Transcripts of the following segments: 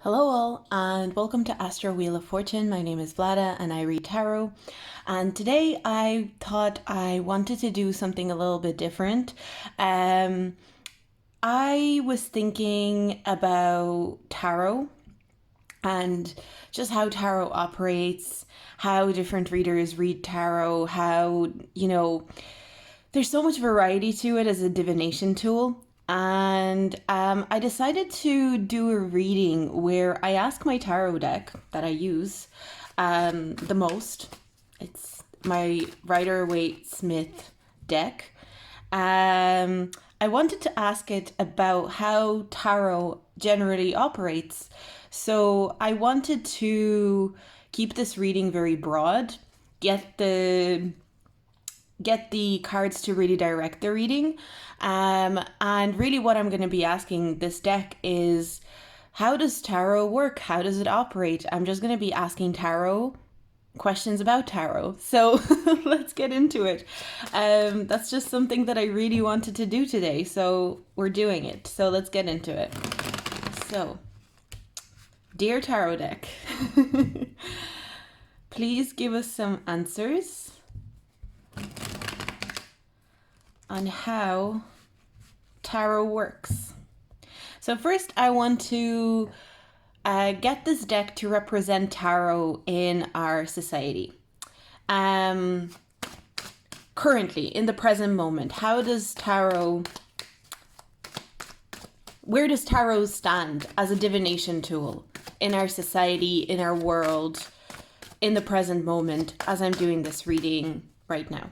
Hello all and welcome to Astro Wheel of Fortune. My name is Vlada and I read tarot. And today I thought I wanted to do something a little bit different. I was thinking about tarot and just how tarot operates, how different readers read tarot, how, there's so much variety to it as a divination tool. And I decided to do a reading where I ask my tarot deck that I use the most. It's my Rider-Waite-Smith deck. I wanted to ask it about how tarot generally operates. So I wanted to keep this reading very broad, get the cards to really direct the reading. And really what I'm going to be asking this deck is, how does tarot work? How does it operate? I'm just going to be asking tarot questions about tarot. So let's get into it. That's just something that I really wanted to do today. So we're doing it. So let's get into it. So, dear tarot deck, please give us some answers on how tarot works. So first I want to get this deck to represent tarot in our society. Currently, in the present moment, where does tarot stand as a divination tool in our society, in our world, in the present moment, as I'm doing this reading right now?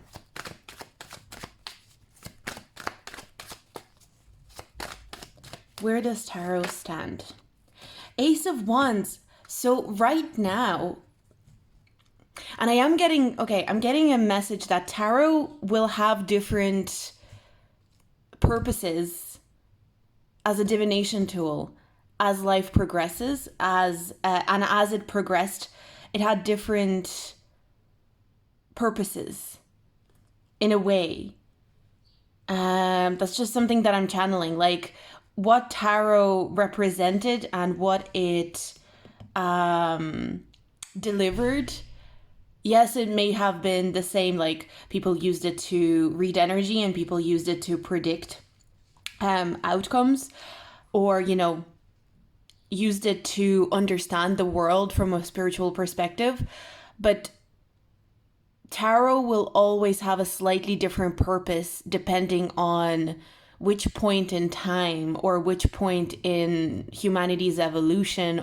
Where does tarot stand? Ace of Wands. So right now, and I'm getting a message that tarot will have different purposes as a divination tool as life progresses, and as it progressed, it had different purposes in a way. That's just something that I'm channeling, like what tarot represented and what it delivered. Yes, it may have been the same, like people used it to read energy and people used it to predict outcomes, or used it to understand the world from a spiritual perspective. But tarot will always have a slightly different purpose depending on which point in time or which point in humanity's evolution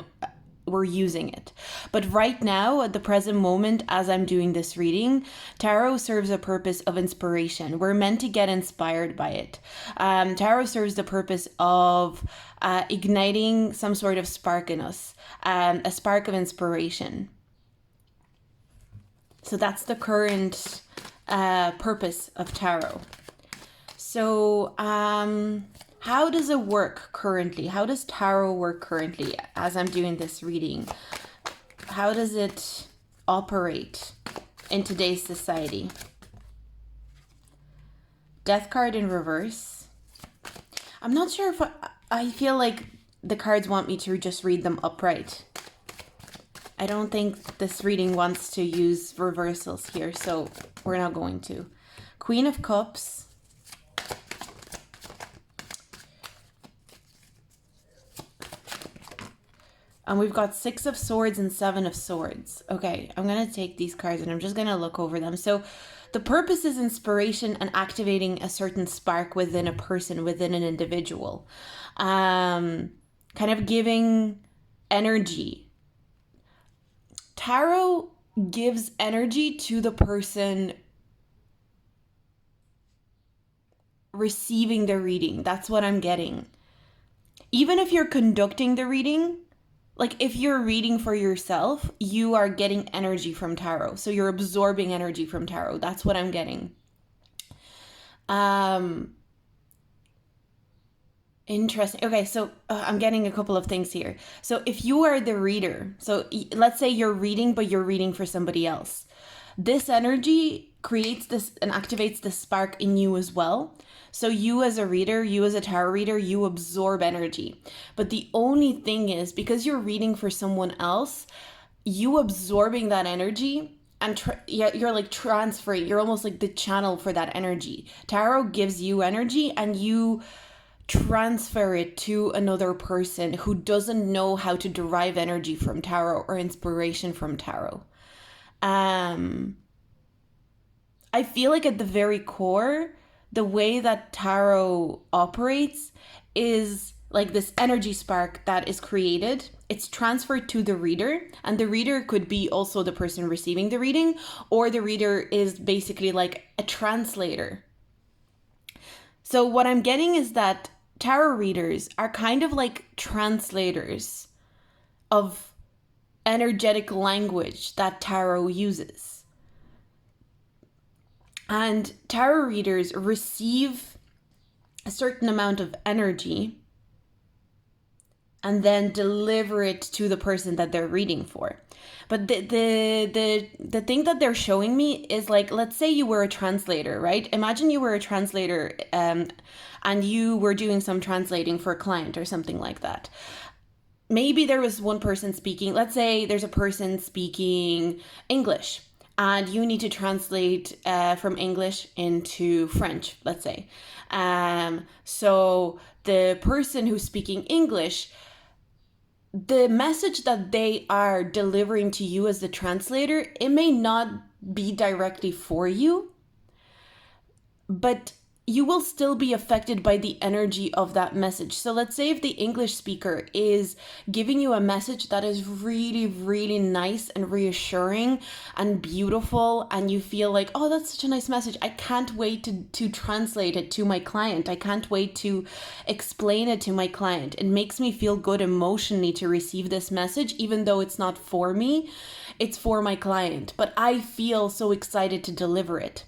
we're using it. But right now, at the present moment, as I'm doing this reading, tarot serves a purpose of inspiration. We're meant to get inspired by it. Tarot serves the purpose of igniting some sort of spark in us, a spark of inspiration. So that's the current purpose of tarot. So, how does it work currently? How does tarot work currently as I'm doing this reading? How does it operate in today's society? Death card in reverse. I'm not sure if I feel like the cards want me to just read them upright. I don't think this reading wants to use reversals here, so we're not going to. Queen of Cups. And we've got 6 of Swords and 7 of Swords. Okay, I'm going to take these cards and I'm just going to look over them. So the purpose is inspiration and activating a certain spark within a person, within an individual. Kind of giving energy. Tarot gives energy to the person receiving the reading. That's what I'm getting. Even if you're conducting the reading, like if you're reading for yourself, you are getting energy from tarot. So you're absorbing energy from tarot. That's what I'm getting. Interesting. Okay, so I'm getting a couple of things here. So if you are the reader, so let's say you're reading, but you're reading for somebody else. This energy creates this and activates this spark in you as well. So you as a reader, you as a tarot reader, you absorb energy. But the only thing is, because you're reading for someone else, you absorbing that energy and you're like transferring, you're almost like the channel for that energy. Tarot gives you energy and you transfer it to another person who doesn't know how to derive energy from tarot or inspiration from tarot. I feel like at the very core, the way that tarot operates is like this energy spark that is created. It's transferred to the reader, and the reader could be also the person receiving the reading, or the reader is basically like a translator. So what I'm getting is that tarot readers are kind of like translators of energetic language that tarot uses. And tarot readers receive a certain amount of energy and then deliver it to the person that they're reading for. But the thing that they're showing me is like, let's say you were a translator, right? Imagine you were a translator and you were doing some translating for a client or something like that. Maybe there was one person speaking, let's say there's a person speaking English, and you need to translate from English into French, let's say. So the person who's speaking English, the message that they are delivering to you as the translator, it may not be directly for you, but you will still be affected by the energy of that message. So let's say if the English speaker is giving you a message that is really, really nice and reassuring and beautiful, and you feel like, oh, that's such a nice message. I can't wait to translate it to my client. I can't wait to explain it to my client. It makes me feel good emotionally to receive this message, even though it's not for me, it's for my client. But I feel so excited to deliver it.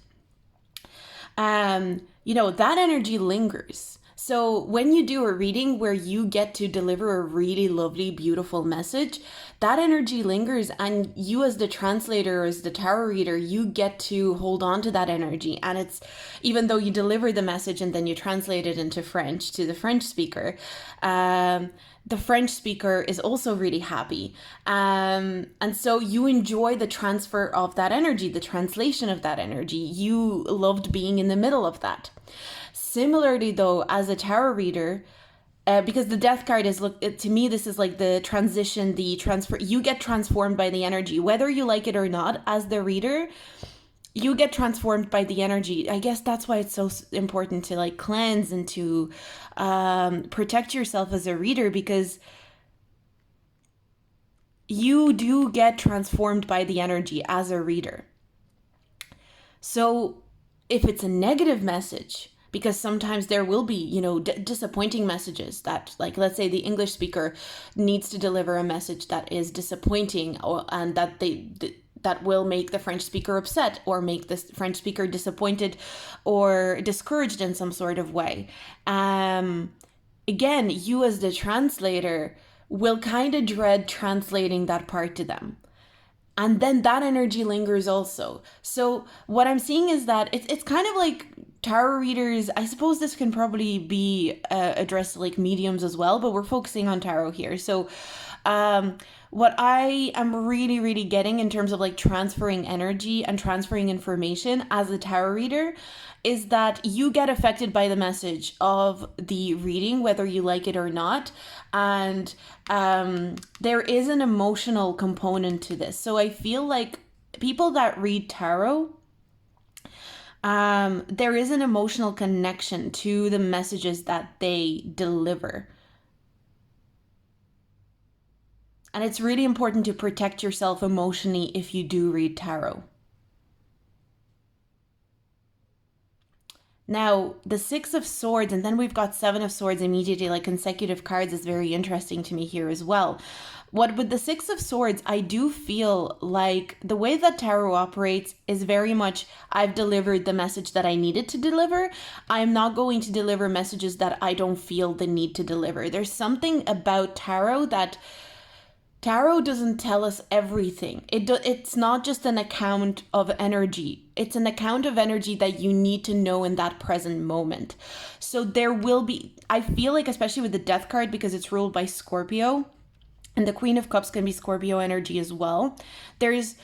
That energy lingers. So when you do a reading where you get to deliver a really lovely, beautiful message, that energy lingers, and you as the translator, as the tarot reader, you get to hold on to that energy. And it's, even though you deliver the message and then you translate it into French to the French speaker, the French speaker is also really happy. And so you enjoy the transfer of that energy, the translation of that energy. You loved being in the middle of that. Similarly, though, as a tarot reader, because the death card is, to me, this is like the transition, the transfer. You get transformed by the energy, whether you like it or not. As the reader, you get transformed by the energy. I guess that's why it's so important to like cleanse and to protect yourself as a reader, because you do get transformed by the energy as a reader. So if it's a negative message, because sometimes there will be, disappointing messages that, like, let's say the English speaker needs to deliver a message that is disappointing, and that will make the French speaker upset or make the French speaker disappointed or discouraged in some sort of way. Again, you as the translator will kind of dread translating that part to them. And then that energy lingers also. So what I'm seeing is that it's kind of like tarot readers. I suppose this can probably be addressed to like mediums as well, but we're focusing on tarot here. So what I am really, really getting in terms of like transferring energy and transferring information as a tarot reader is that you get affected by the message of the reading, whether you like it or not. And there is an emotional component to this. So I feel like people that read tarot, there is an emotional connection to the messages that they deliver. And it's really important to protect yourself emotionally if you do read tarot. Now, the Six of Swords, and then we've got Seven of Swords immediately, like consecutive cards, is very interesting to me here as well. With the Six of Swords, I do feel like the way that tarot operates is very much, I've delivered the message that I needed to deliver. I'm not going to deliver messages that I don't feel the need to deliver. There's something about tarot that Tarot doesn't tell us everything. It's not just an account of energy. It's an account of energy that you need to know in that present moment. So there will be, I feel like, especially with the Death card, because it's ruled by Scorpio, and the Queen of Cups can be Scorpio energy as well. There's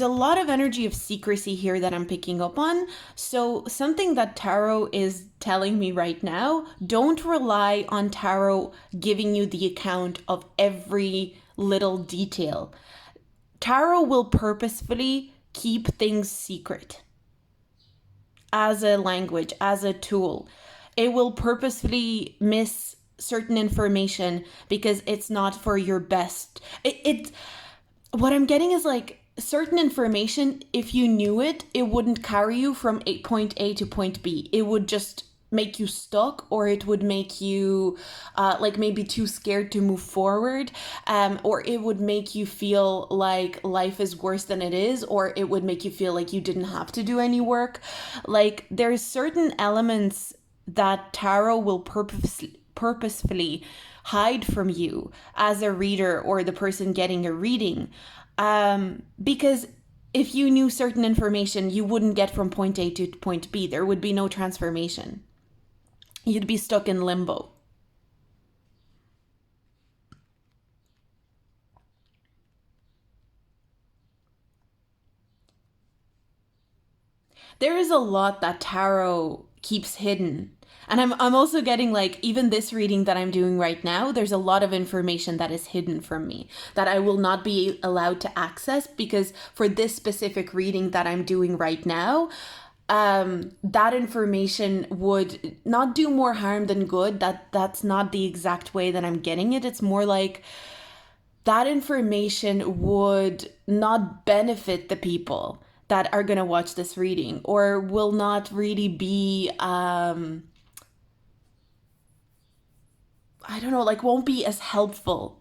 a lot of energy of secrecy here that I'm picking up on. So something that tarot is telling me right now, don't rely on tarot giving you the account of every little detail. Tarot will purposefully keep things secret as a language, as a tool. It will purposefully miss certain information because it's not for your best. What I'm getting is like, certain information, if you knew it, it wouldn't carry you from point A to point B. It would just make you stuck, or it would make you like maybe too scared to move forward, or it would make you feel like life is worse than it is, or it would make you feel like you didn't have to do any work. Like, there's certain elements that tarot will purposefully hide from you as a reader or the person getting a reading. Because if you knew certain information, you wouldn't get from point A to point B. There would be no transformation. You'd be stuck in limbo. There is a lot that tarot keeps hidden. And I'm also getting, like, even this reading that I'm doing right now, there's a lot of information that is hidden from me that I will not be allowed to access, because for this specific reading that I'm doing right now, that information would not do more harm than good. That's not the exact way that I'm getting it. It's more like that information would not benefit the people that are going to watch this reading, or will not really be, I don't know, like, won't be as helpful.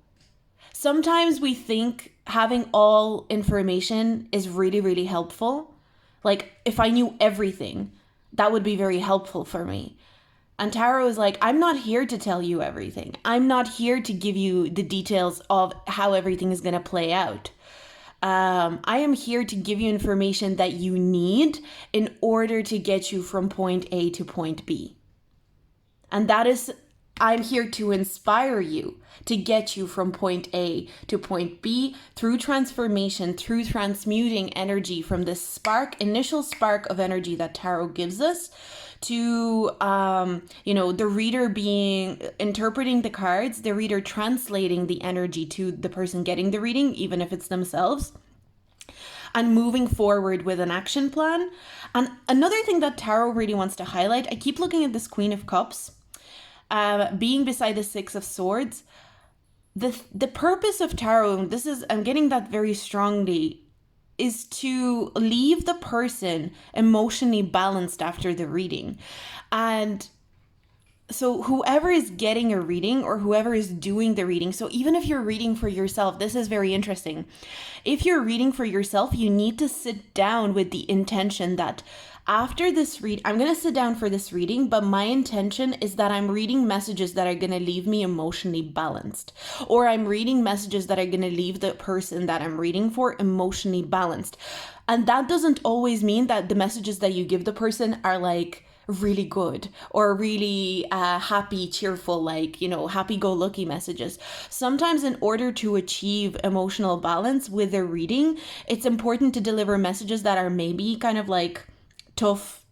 Sometimes we think having all information is really, really helpful. Like, if I knew everything, that would be very helpful for me. And tarot is like, I'm not here to tell you everything. I'm not here to give you the details of how everything is going to play out. I am here to give you information that you need in order to get you from point A to point B. And that is, I'm here to inspire you to get you from point A to point B through transformation, through transmuting energy from this initial spark of energy that tarot gives us, to, the reader interpreting the cards, the reader translating the energy to the person getting the reading, even if it's themselves, and moving forward with an action plan. And another thing that tarot really wants to highlight, I keep looking at this Queen of Cups, being beside the Six of Swords. The purpose of tarot, I'm getting that very strongly, is to leave the person emotionally balanced after the reading. And so whoever is getting a reading, or whoever is doing the reading, so even if you're reading for yourself, this is very interesting. If you're reading for yourself, you need to sit down with the intention that after this I'm going to sit down for this reading, but my intention is that I'm reading messages that are going to leave me emotionally balanced, or I'm reading messages that are going to leave the person that I'm reading for emotionally balanced. And that doesn't always mean that the messages that you give the person are like really good or really happy, cheerful, like, happy-go-lucky messages. Sometimes in order to achieve emotional balance with a reading, it's important to deliver messages that are maybe kind of like tough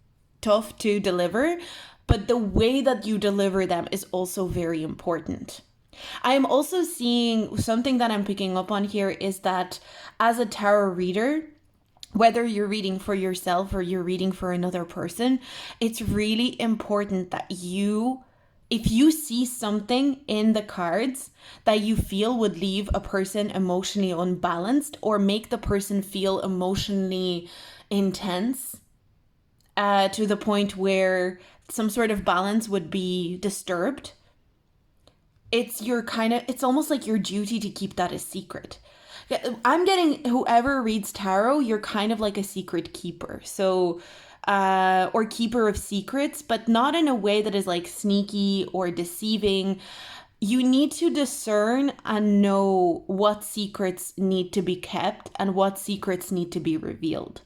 to deliver, but the way that you deliver them is also very important. I am also seeing something that I'm picking up on here is that as a tarot reader, whether you're reading for yourself or you're reading for another person, it's really important that if you see something in the cards that you feel would leave a person emotionally unbalanced or make the person feel emotionally intense, to the point where some sort of balance would be disturbed, it's almost like your duty to keep that a secret. I'm getting, whoever reads tarot, you're kind of like a secret keeper. So, or keeper of secrets, but not in a way that is like sneaky or deceiving. you need to discern and know what secrets need to be kept and what secrets need to be revealed.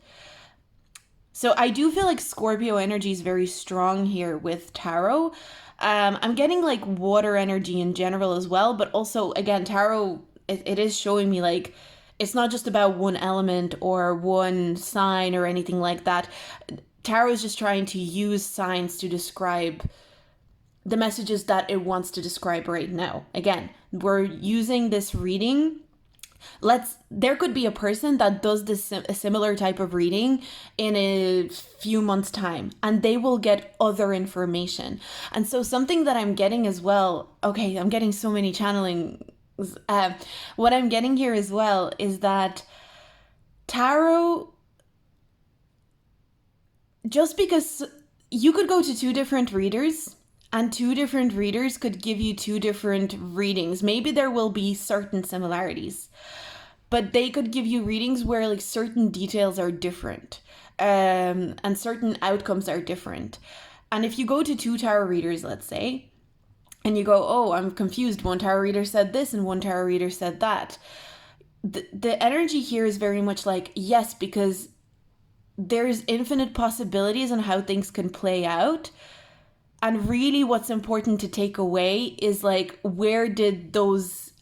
So I do feel like Scorpio energy is very strong here with tarot. I'm getting like water energy in general as well, but also again, tarot, it is showing me like it's not just about one element or one sign or anything like that. Tarot is just trying to use signs to describe the messages that it wants to describe right now. Again, we're using this reading. There could be a person that does this a similar type of reading in a few months time, and they will get other information. And so something that I'm getting as well, okay, I'm getting so many channeling. What I'm getting here as well is that tarot, just because you could go to two different readers and two different readers could give you two different readings. Maybe there will be certain similarities, but they could give you readings where like certain details are different, and certain outcomes are different. And if you go to two tarot readers, let's say, and you go, oh, I'm confused. One tarot reader said this and one tarot reader said that. The energy here is very much like, yes, because there's infinite possibilities on how things can play out. And really what's important to take away is like, where did those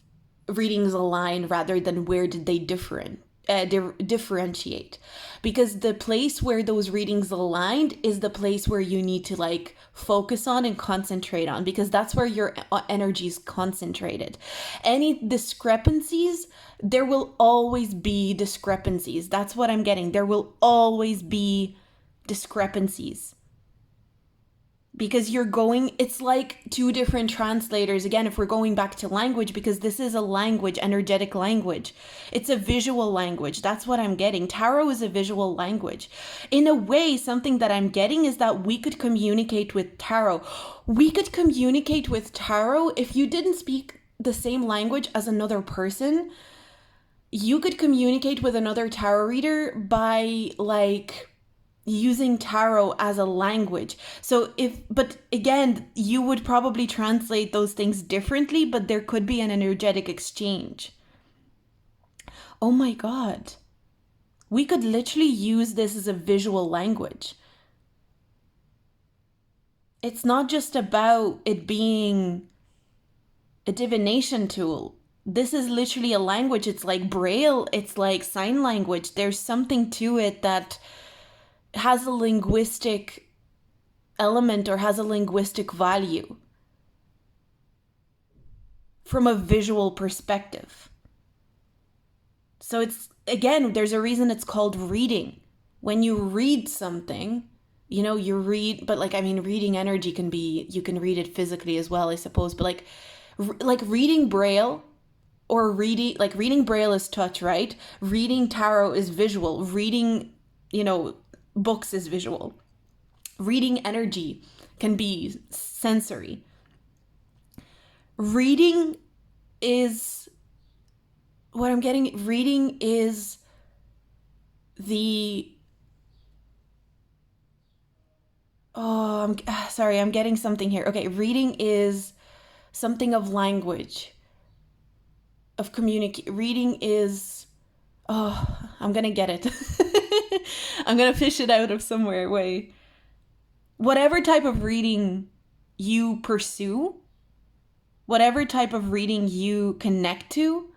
readings align rather than where did they differentiate? Because the place where those readings aligned is the place where you need to like focus on and concentrate on, because that's where your energy is concentrated. Any discrepancies, there will always be discrepancies. That's what I'm getting. There will always be discrepancies. Because it's like two different translators. Again, if we're going back to language, because this is a language, energetic language. It's a visual language. That's what I'm getting. Tarot is a visual language. In a way, something that I'm getting is that we could communicate with tarot. We could communicate with tarot if you didn't speak the same language as another person. You could communicate with another tarot reader by like using tarot as a language. But again, you would probably translate those things differently, but there could be an energetic exchange. Oh my God. We could literally use this as a visual language. It's not just about it being a divination tool. This is literally a language. It's like Braille. It's like sign language. There's something to it that has a linguistic element or has a linguistic value from a visual perspective. So it's, again, there's a reason it's called reading. When you read something, you read, but like, I mean, reading energy can be, you can read it physically as well, I suppose, but like reading Braille or reading Braille is touch, right? Reading tarot is visual. Reading, books is visual. Reading energy can be sensory. Reading is what I'm getting. Reading is I'm getting something here. Okay, reading is something of language, of communicate. Reading is, I'm gonna get it. I'm gonna fish it out of somewhere. Wait. Whatever type of reading you pursue, whatever type of reading you connect to,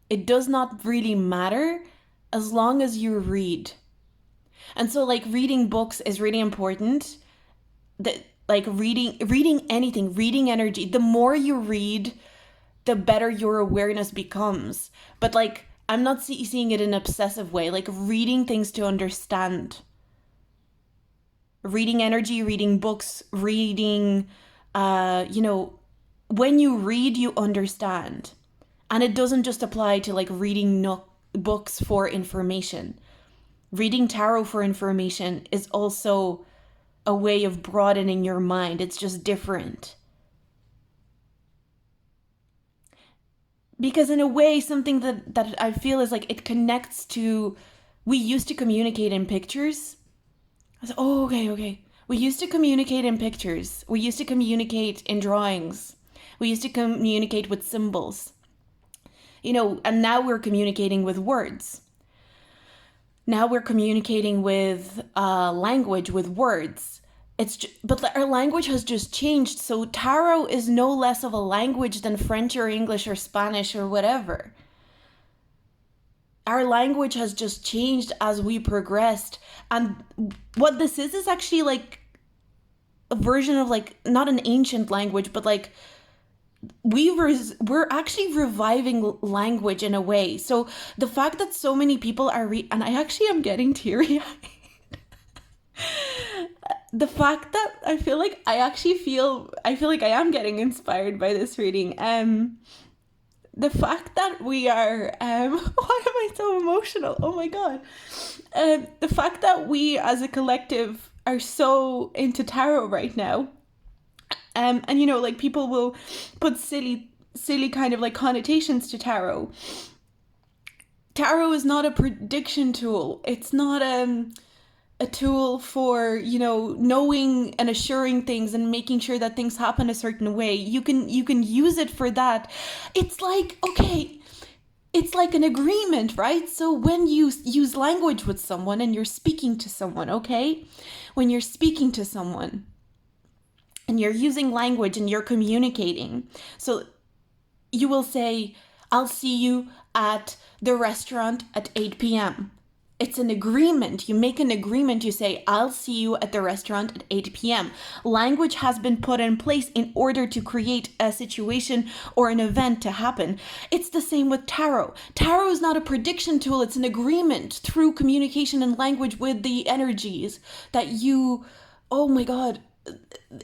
it does not really matter as long as you read. And so like reading books is really important. Like reading anything, reading energy, the more you read, the better your awareness becomes. But like, I'm not seeing it in an obsessive way, like reading things to understand. Reading energy, reading books, reading, when you read, you understand. And it doesn't just apply to like reading books for information. Reading tarot for information is also a way of broadening your mind. It's just different. Because in a way, something that I feel is like it connects to, we used to communicate in pictures. I was like, okay. We used to communicate in pictures. We used to communicate in drawings. We used to communicate with symbols, and now we're communicating with words. Now we're communicating with language, with words. But our language has just changed. So tarot is no less of a language than French or English or Spanish or whatever. Our language has just changed as we progressed. And what this is actually like a version of like, not an ancient language, but like we're actually reviving language in a way. So the fact that so many people are and I actually am getting teary-eyed. The fact that I feel like I feel like I am getting inspired by this reading. The fact that we are why am I so emotional? Oh my god. The fact that we as a collective are so into tarot right now. And like people will put silly kind of like connotations to tarot. Tarot is not a prediction tool. It's not a tool for, knowing and assuring things and making sure that things happen a certain way. You can use it for that. It's like, okay, it's like an agreement, right? So when you use language with someone and you're speaking to someone, okay? When you're speaking to someone and you're using language and you're communicating, so you will say, I'll see you at the restaurant at 8 p.m. It's an agreement. You make an agreement. You say, I'll see you at the restaurant at 8 p.m. Language has been put in place in order to create a situation or an event to happen. It's the same with tarot. Tarot is not a prediction tool. It's an agreement through communication and language with the energies that oh my God,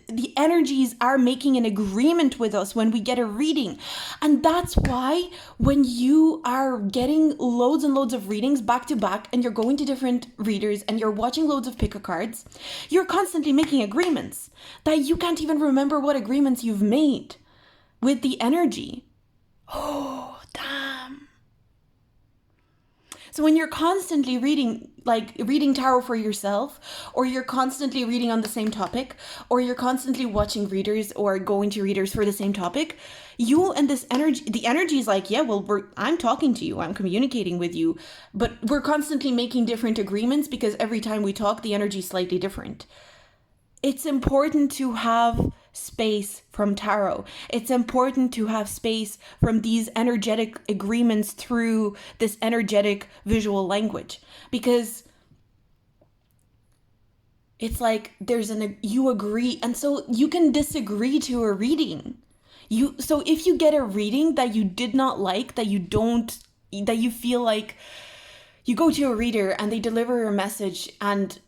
the energies are making an agreement with us when we get a reading. And that's why when you are getting loads and loads of readings back to back and you're going to different readers and you're watching loads of pick a cards, you're constantly making agreements that you can't even remember what agreements you've made with the energy. Oh, damn. So when you're constantly reading tarot for yourself, or you're constantly reading on the same topic, or you're constantly watching readers or going to readers for the same topic, you and this energy, the energy is like, yeah, well, I'm talking to you, I'm communicating with you, but we're constantly making different agreements because every time we talk, the energy is slightly different. It's important to have space from tarot. It's important to have space from these energetic agreements through this energetic visual language, because it's like you agree, and so you can disagree to a reading. So if you get a reading that you did not like, that you feel like you go to a reader and they deliver a message and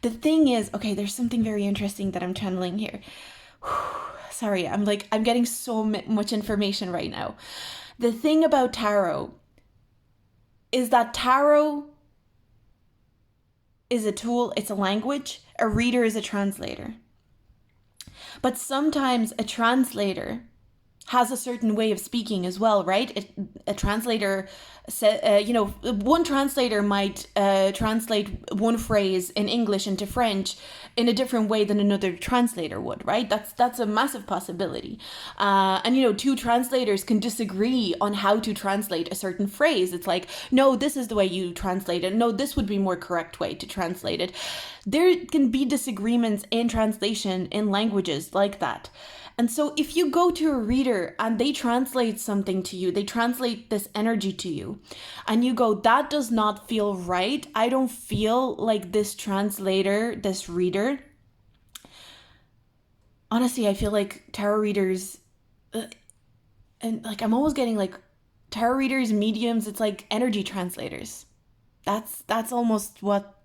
the thing is, okay, there's something very interesting that I'm channeling here. Sorry, I'm getting so much information right now. The thing about tarot is that tarot is a tool, it's a language. A reader is a translator. But sometimes a translator has a certain way of speaking as well, right? A translator, one translator might translate one phrase in English into French in a different way than another translator would, right? That's a massive possibility. And two translators can disagree on how to translate a certain phrase. It's like, no, this is the way you translate it. No, this would be more correct way to translate it. There can be disagreements in translation in languages like that. And so if you go to a reader and they translate something to you, they translate this energy to you, and you go, that does not feel right. I don't feel like this translator, this reader. Honestly, I feel like tarot readers, and like I'm always getting like tarot readers, mediums, it's like energy translators. That's almost what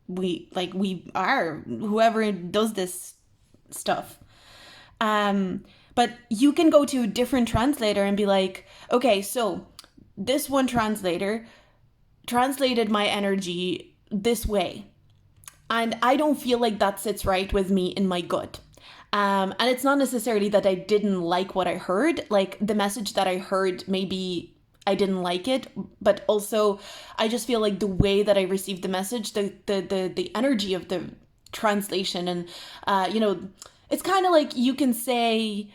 we are, whoever does this stuff. But you can go to a different translator and be like, okay, so this one translator translated my energy this way, and I don't feel like that sits right with me in my gut. And it's not necessarily that I didn't like what I heard, like the message that I heard, maybe I didn't like it, but also I just feel like the way that I received the message, the energy of the translation, and it's kind of like you can say,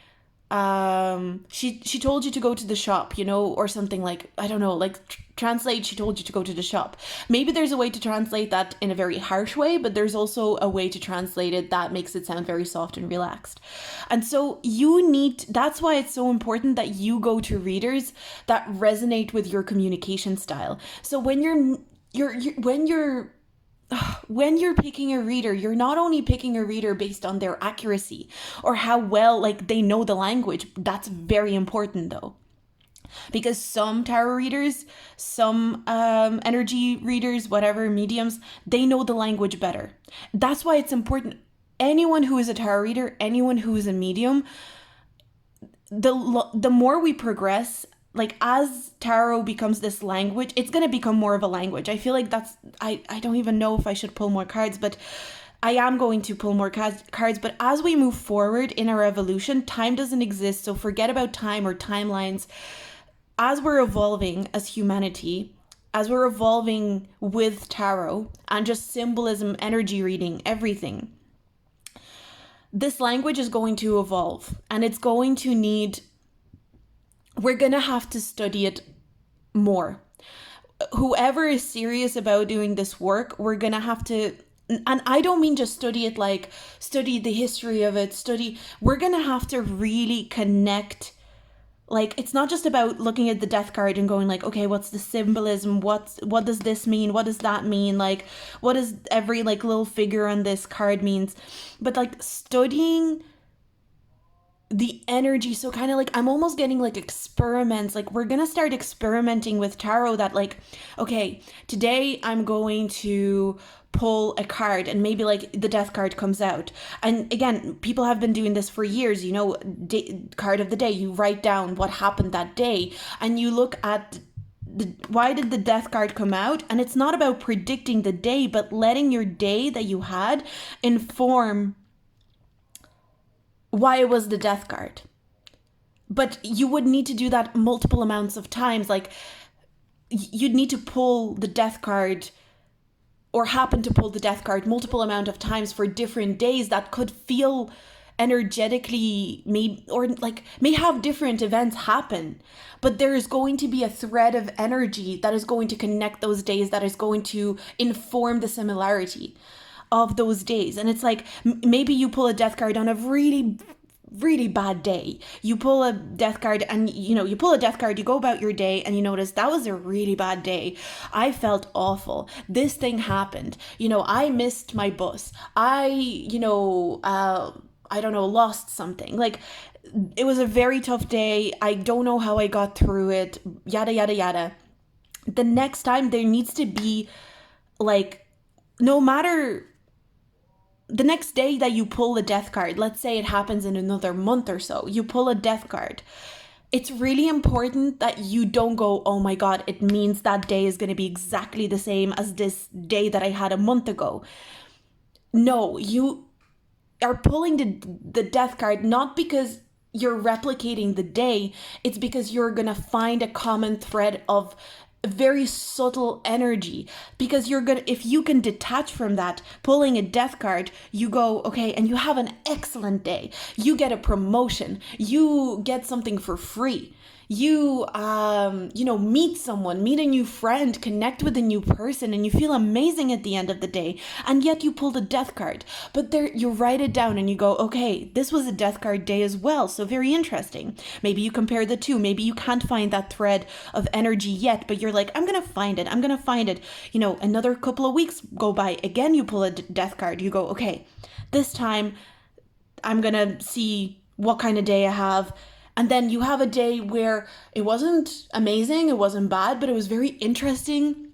she told you to go to the shop, or something, like, I don't know, like, translate, she told you to go to the shop. Maybe there's a way to translate that in a very harsh way, but there's also a way to translate it that makes it sound very soft and relaxed. And so that's why it's so important that you go to readers that resonate with your communication style. So when you're picking a reader, you're not only picking a reader based on their accuracy or how well, like, they know the language. That's very important, though, because some tarot readers, some energy readers, whatever, mediums, they know the language better. That's why it's important. Anyone who is a tarot reader, anyone who is a medium, the more we progress, like, as tarot becomes this language, it's going to become more of a language. I feel like I don't even know if I should pull more cards, but I am going to pull more cards. But as we move forward in our evolution, time doesn't exist, so forget about time or timelines. As we're evolving as humanity, as we're evolving with tarot and just symbolism, energy reading, everything, this language is going to evolve, and it's going to need, we're going to have to study it more. Whoever is serious about doing this work, we're going to have to, and I don't mean just study it, like study the history of it, we're going to have to really connect. Like, it's not just about looking at the death card and going like, okay, what's the symbolism? What does this mean? What does that mean? Like, what does every, like, little figure on this card means? But, like, studying the energy. So kind of like, I'm almost getting like experiments. Like, we're going to start experimenting with tarot that, like, okay, today I'm going to pull a card and maybe, like, the death card comes out. And again, people have been doing this for years, card of the day. You write down what happened that day and you look at why did the death card come out? And it's not about predicting the day, but letting your day that you had inform why it was the death card. But you would need to do that multiple amounts of times. Like, you'd need to pull the death card or happen to pull the death card multiple amount of times for different days that could feel energetically may have different events happen, but there is going to be a thread of energy that is going to connect those days, that is going to inform the similarity of those days. And it's like, maybe you pull a death card on a really, really bad day. You pull a death card and you go about your day and you notice that was a really bad day. I felt awful. This thing happened. I missed my bus. I don't know, lost something. Like, it was a very tough day. I don't know how I got through it. Yada, yada, yada. The next time there needs to be, like, no matter the next day that you pull the death card, let's say it happens in another month or so, you pull a death card. It's really important that you don't go, oh my God, it means that day is going to be exactly the same as this day that I had a month ago. No, you are pulling the death card not because you're replicating the day, it's because you're going to find a common thread of very subtle energy, because if you can detach from that, pulling a death card, you go, okay, and you have an excellent day, you get a promotion, you get something for free, you meet a new friend, connect with a new person, and you feel amazing at the end of the day, and yet you pulled a death card. But there, you write it down and you go, okay, this was a death card day as well, so very interesting. Maybe you compare the two. Maybe you can't find that thread of energy yet, but you're like, I'm gonna find it. Another couple of weeks go by, again you pull a death card, you go, okay, this time I'm gonna see what kind of day I have. And then you have a day where it wasn't amazing, it wasn't bad, but it was very interesting.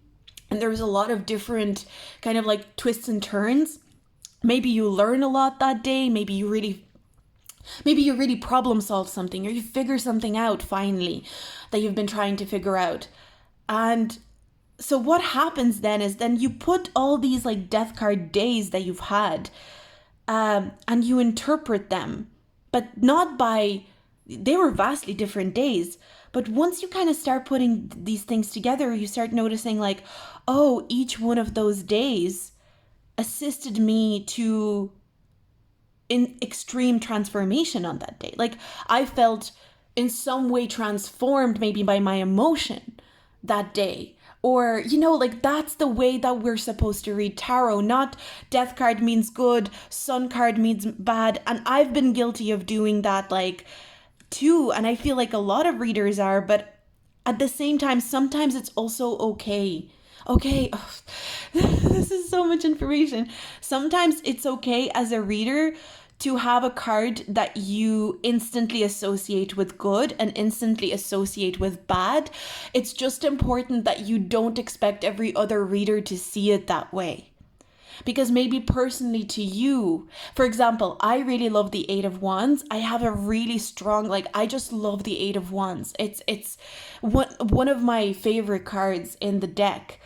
And there was a lot of different kind of like twists and turns. Maybe you learn a lot that day. Maybe you really problem solve something, or you figure something out finally that you've been trying to figure out. And so what happens then is you put all these like death card days that you've had, and you interpret them, but not by, they were vastly different days. But once you kind of start putting these things together, you start noticing like, oh, each one of those days assisted me to in extreme transformation on that day. Like I felt in some way transformed maybe by my emotion that day. Or, like that's the way that we're supposed to read tarot. Not death card means good, sun card means bad. And I've been guilty of doing that like too. And I feel like a lot of readers are, but at the same time, sometimes it's also okay. Okay, this is so much information. Sometimes it's okay as a reader to have a card that you instantly associate with good and instantly associate with bad. It's just important that you don't expect every other reader to see it that way. Because maybe personally to you, for example, I really love the Eight of Wands. I have a really strong, I just love the Eight of Wands. It's one of my favorite cards in the deck.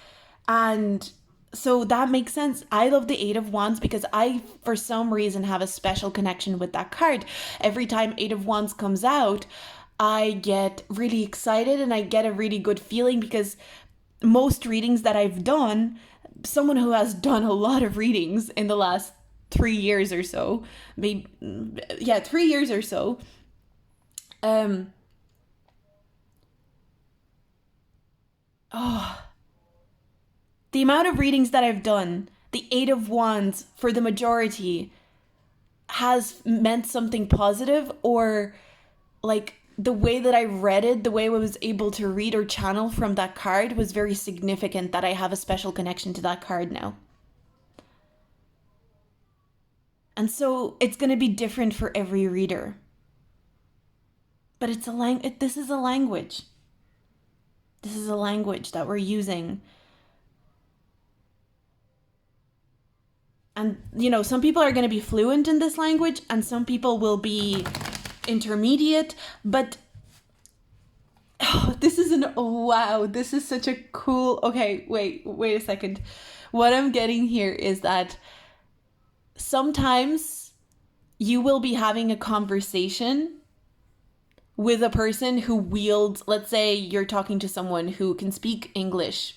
And so that makes sense. I love the Eight of Wands because I, for some reason, have a special connection with that card. Every time Eight of Wands comes out, I get really excited and I get a really good feeling because most readings that I've done, someone who has done a lot of readings in the last 3 years or so, 3 years or so, the amount of readings that I've done, the Eight of Wands for the majority has meant something positive, or like the way that I read it, the way I was able to read or channel from that card was very significant, that I have a special connection to that card now. And so it's going to be different for every reader. But it's this is a language. This is a language that we're using. And, some people are going to be fluent in this language and some people will be intermediate, but this is such a cool, okay, wait a second. What I'm getting here is that sometimes you will be having a conversation with a person who wields, let's say you're talking to someone who can speak English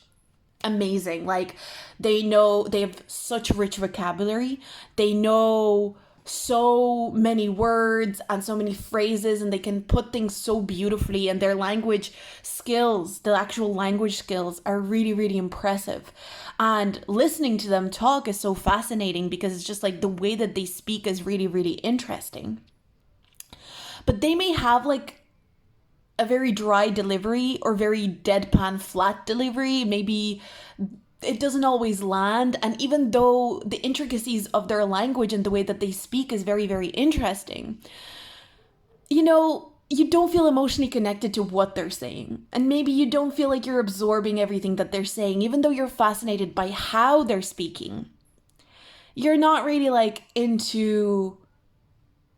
amazing. Like they have such rich vocabulary. They know so many words and so many phrases, and they can put things so beautifully, and their language skills, the actual language skills, are really, really impressive. And listening to them talk is so fascinating because it's just like the way that they speak is really, really interesting. But they may have like a very dry delivery or very deadpan flat delivery. Maybe it doesn't always land. And even though the intricacies of their language and the way that they speak is very, very interesting, you don't feel emotionally connected to what they're saying. And maybe you don't feel like you're absorbing everything that they're saying, even though you're fascinated by how they're speaking. You're not really like into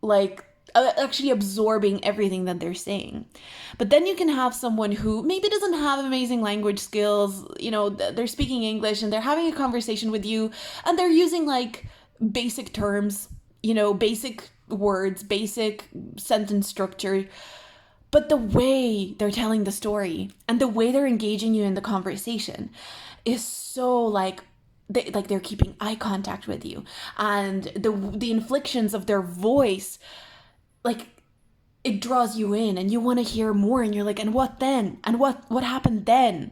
like actually absorbing everything that they're saying. But then you can have someone who maybe doesn't have amazing language skills, they're speaking English and they're having a conversation with you and they're using like basic terms, basic words, basic sentence structure. But the way they're telling the story and the way they're engaging you in the conversation is so they're keeping eye contact with you, and the inflections of their voice, like it draws you in and you want to hear more, and you're like, and what then? And what happened then?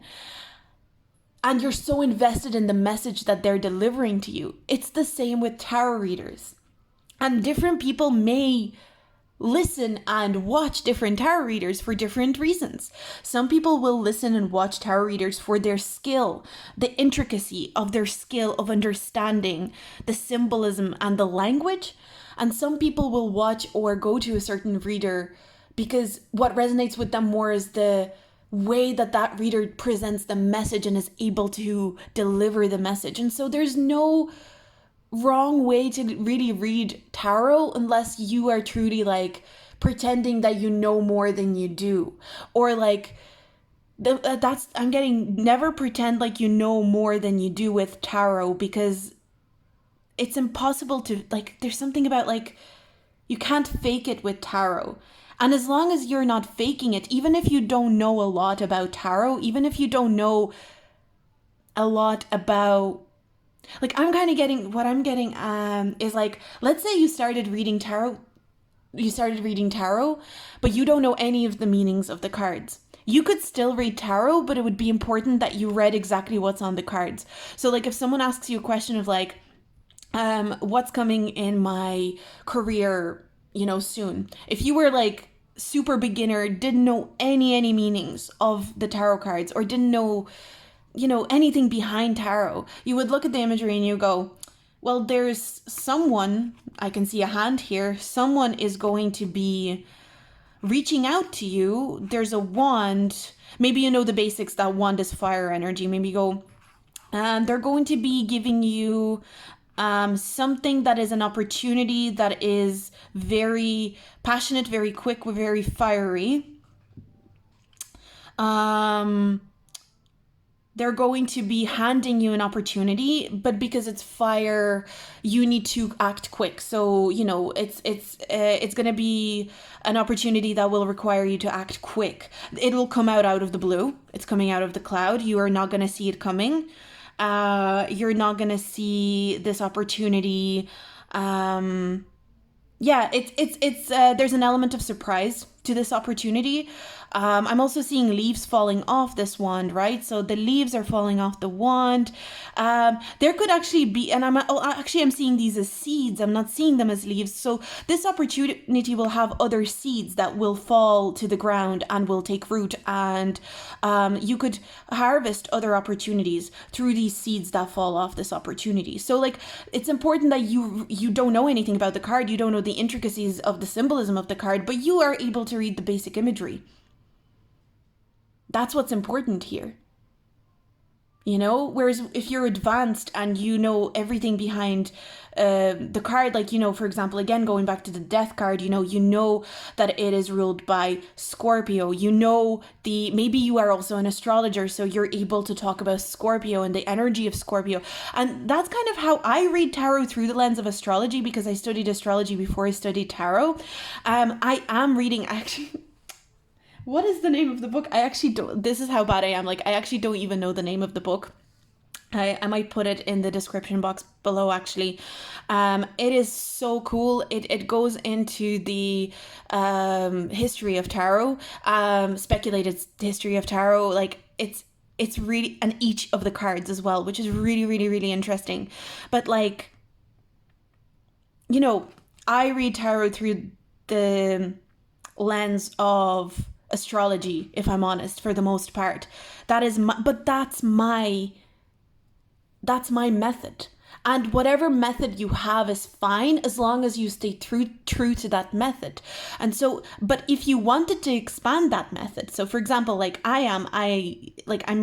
And you're so invested in the message that they're delivering to you. It's the same with tarot readers. And different people may listen and watch different tarot readers for different reasons. Some people will listen and watch tarot readers for their skill, the intricacy of their skill of understanding the symbolism and the language. And some people will watch or go to a certain reader because what resonates with them more is the way that reader presents the message and is able to deliver the message. And so there's no wrong way to really read tarot unless you are truly like pretending that you know more than you do, or like never pretend like you know more than you do with tarot, because it's impossible to, like, there's something about like you can't fake it with tarot. And as long as you're not faking it, even if you don't know a lot about tarot, even if you don't know a lot about Like I'm kind of getting, what I'm getting is like, let's say you started reading tarot, but you don't know any of the meanings of the cards. You could still read tarot, but it would be important that you read exactly what's on the cards. So like if someone asks you a question of like, what's coming in my career, soon. If you were like super beginner, didn't know any meanings of the tarot cards, or didn't know, anything behind tarot, you would look at the imagery and you go, well, there's someone, I can see a hand here, someone is going to be reaching out to you. There's a wand. Maybe you know the basics, that wand is fire energy. Maybe you go, they're going to be giving you something that is an opportunity that is very passionate, very quick, very fiery. They're going to be handing you an opportunity, but because it's fire, you need to act quick. So it's going to be an opportunity that will require you to act quick. It will come out of the blue. It's coming out of the cloud. You are not going to see it coming. You're not going to see this opportunity. It's there's an element of surprise to this opportunity. I'm also seeing leaves falling off this wand, right? So the leaves are falling off the wand. There could actually be, and I'm seeing these as seeds. I'm not seeing them as leaves. So this opportunity will have other seeds that will fall to the ground and will take root, and you could harvest other opportunities through these seeds that fall off this opportunity. So like, it's important that you don't know anything about the card. You don't know the intricacies of the symbolism of the card, but you are able to read the basic imagery. That's what's important here. Whereas if you're advanced and you know everything behind the card, like, for example, again, going back to the death card, you know that it is ruled by Scorpio. Maybe you are also an astrologer, so you're able to talk about Scorpio and the energy of Scorpio. And that's kind of how I read tarot, through the lens of astrology, because I studied astrology before I studied tarot. I am reading, actually... What is the name of the book? I actually don't. This is how bad I am. Like, I actually don't even know the name of the book. I might put it in the description box below, actually. It is so cool. It goes into the history of tarot, speculated history of tarot. Like, it's really, and each of the cards as well, which is really, really, really interesting. But like, I read tarot through the lens of astrology, if I'm honest, for the most part. That's my method. And whatever method you have is fine, as long as you stay true to that method. And so, but if you wanted to expand that method, so for example, like I'm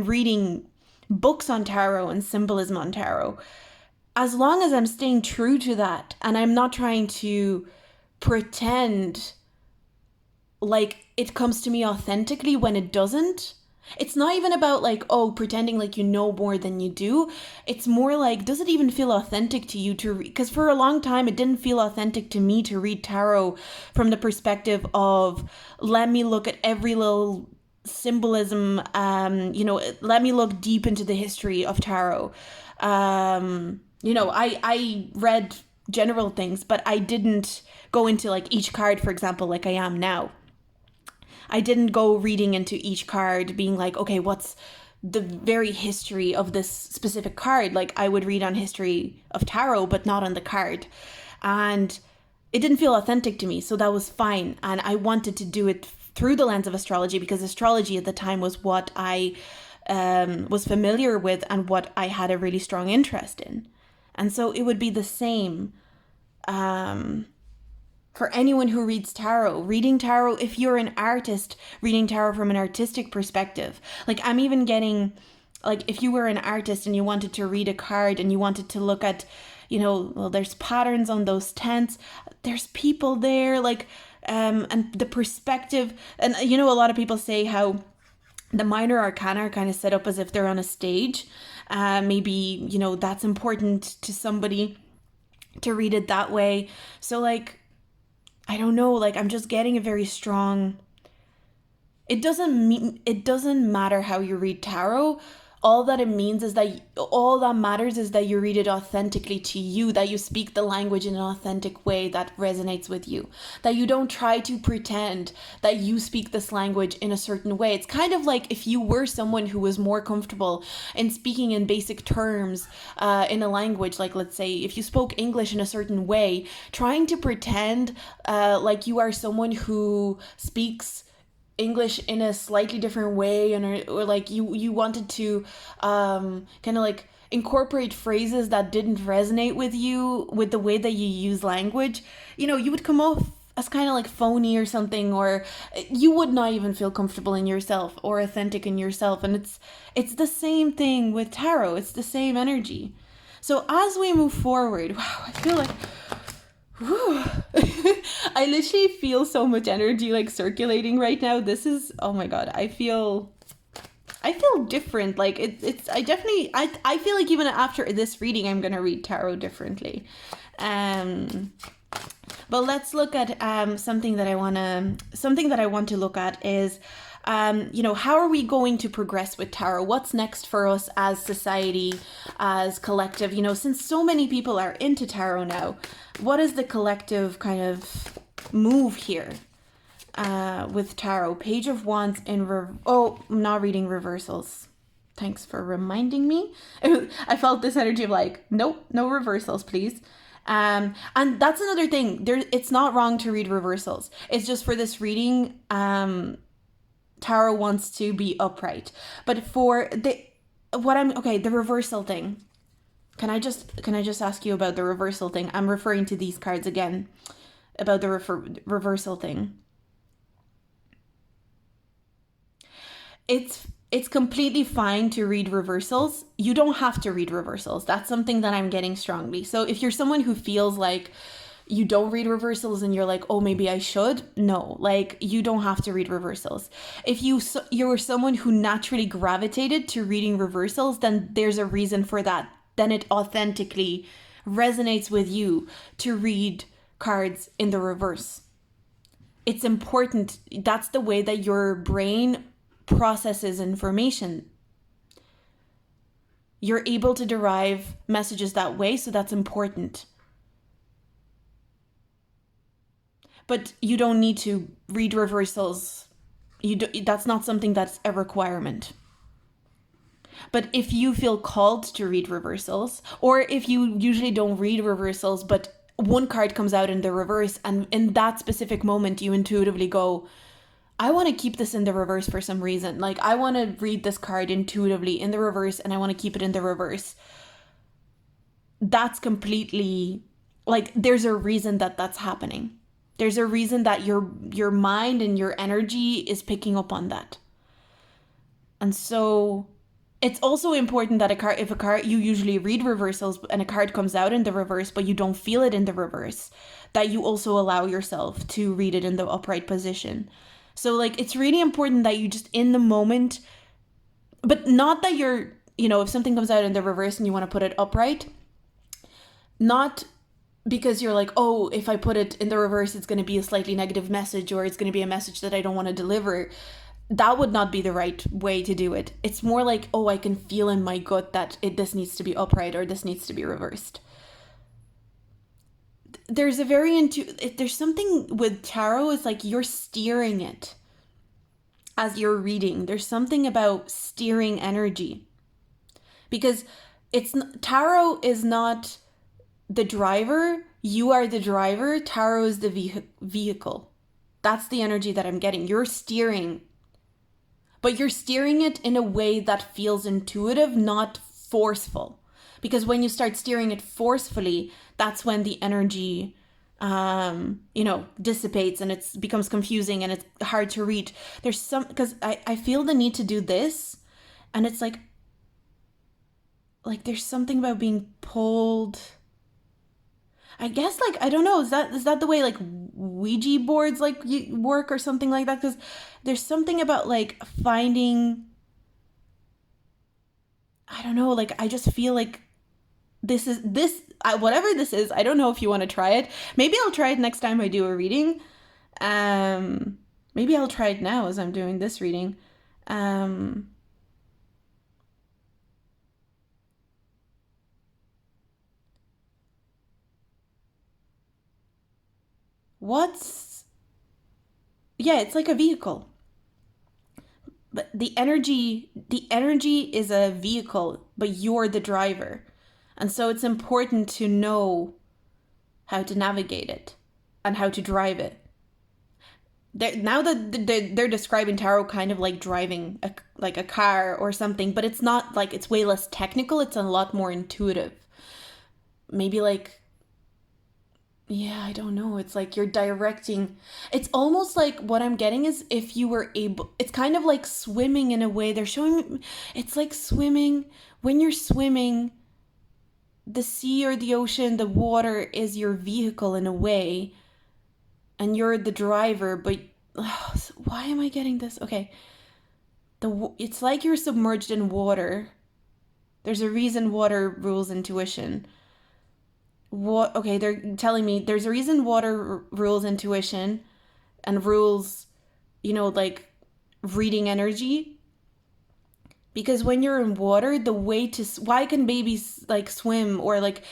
reading books on tarot and symbolism on tarot, as long as I'm staying true to that and I'm not trying to pretend like it comes to me authentically when it doesn't. It's not even about like, pretending like you know more than you do. It's more like, does it even feel authentic to you to read? Because for a long time, it didn't feel authentic to me to read tarot from the perspective of, let me look at every little symbolism, let me look deep into the history of tarot. I read general things, but I didn't go into like each card, for example, like I am now. I didn't go reading into each card being like, okay, what's the very history of this specific card? Like, I would read on history of tarot, but not on the card. And it didn't feel authentic to me, so that was fine. And I wanted to do it through the lens of astrology, because astrology at the time was what I was familiar with and what I had a really strong interest in. And so it would be the same for anyone who reads tarot. Reading tarot, if you're an artist, reading tarot from an artistic perspective. Like, I'm even getting, like, if you were an artist and you wanted to read a card and you wanted to look at, there's patterns on those tents, there's people there, like, and the perspective. And, a lot of people say how the minor arcana are kind of set up as if they're on a stage. Maybe, that's important to somebody to read it that way. So, like, I don't know, like, I'm just getting a very strong... It doesn't matter how you read tarot. All that it means is that all that matters is that you read it authentically to you, that you speak the language in an authentic way that resonates with you, that you don't try to pretend that you speak this language in a certain way. It's kind of like if you were someone who was more comfortable in speaking in basic terms in a language, like let's say if you spoke English in a certain way, trying to pretend like you are someone who speaks English in a slightly different way, or like you wanted to kind of like incorporate phrases that didn't resonate with you with the way that you use language, you would come off as kind of like phony or something, or you would not even feel comfortable in yourself or authentic in yourself. And it's the same thing with tarot. It's the same energy. So as we move forward, wow, I feel like I literally feel so much energy like circulating right now. This is, oh my god, I feel different. Like I feel like even after this reading I'm gonna read tarot differently. But let's look at something that I want to look at is how are we going to progress with tarot? What's next for us as society, as collective? Since so many people are into tarot now, what is the collective kind of move here with tarot? Page of Wands in I'm not reading reversals. Thanks for reminding me. I felt this energy of like, nope, no reversals, please. And that's another thing. It's not wrong to read reversals. It's just for this reading, tarot wants to be upright. But for the reversal thing. Can I just ask you about the reversal thing? I'm referring to these cards again about the reversal thing. It's completely fine to read reversals. You don't have to read reversals. That's something that I'm getting strongly. So if you're someone who feels like you don't read reversals and you're like, oh, maybe I should. No, like you don't have to read reversals. If you're someone who naturally gravitated to reading reversals, then there's a reason for that. Then it authentically resonates with you to read cards in the reverse. It's important. That's the way that your brain processes information. You're able to derive messages that way, so that's important. But you don't need to read reversals. That's not something that's a requirement. But if you feel called to read reversals, or if you usually don't read reversals, but one card comes out in the reverse, and in that specific moment you intuitively go, I want to keep this in the reverse for some reason. Like, I want to read this card intuitively in the reverse, and I want to keep it in the reverse. That's completely, like, there's a reason that that's happening. There's a reason that your mind and your energy is picking up on that. And so it's also important that if a card, you usually read reversals and a card comes out in the reverse, but you don't feel it in the reverse, that you also allow yourself to read it in the upright position. So like, it's really important that you just in the moment, but not that you're, if something comes out in the reverse and you want to put it upright, not because you're like, oh, if I put it in the reverse, it's going to be a slightly negative message, or it's going to be a message that I don't want to deliver. That would not be the right way to do it. It's more like, oh, I can feel in my gut that this needs to be upright or this needs to be reversed. There's there's something with tarot, it's like you're steering it as you're reading. There's something about steering energy, because tarot is not the driver. You are the driver. Tarot is the vehicle. That's the energy that I'm getting. You're steering, but you're steering it in a way that feels intuitive, not forceful. Because when you start steering it forcefully, that's when the energy, dissipates, and it becomes confusing and it's hard to read. Because I feel the need to do this, and it's like there's something about being pulled. I guess, like, I don't know, is that the way like Ouija boards like work or something like that? Because there's something about like finding, I don't know, like I just feel like whatever this is, I don't know if you want to try it. Maybe I'll try it next time I do a reading. Maybe I'll try it now as I'm doing this reading. what's, yeah, it's like a vehicle. But the energy is a vehicle, but you're the driver. And so it's important to know how to navigate it and how to drive it. Now that they're describing tarot kind of like driving like a car or something, but it's not like, it's way less technical. It's a lot more intuitive. Maybe like, yeah, I don't know. It's like you're directing. It's almost like what I'm getting is if you were able, it's kind of like swimming in a way. They're showing, it's like swimming. When you're swimming, the sea or the ocean, the water is your vehicle in a way, and you're the driver, but why am I getting this? Okay. It's like you're submerged in water. There's a reason water rules intuition. What? Okay, they're telling me there's a reason water rules intuition and rules, like reading energy. Because when you're in water, the way to, why can babies like swim, or like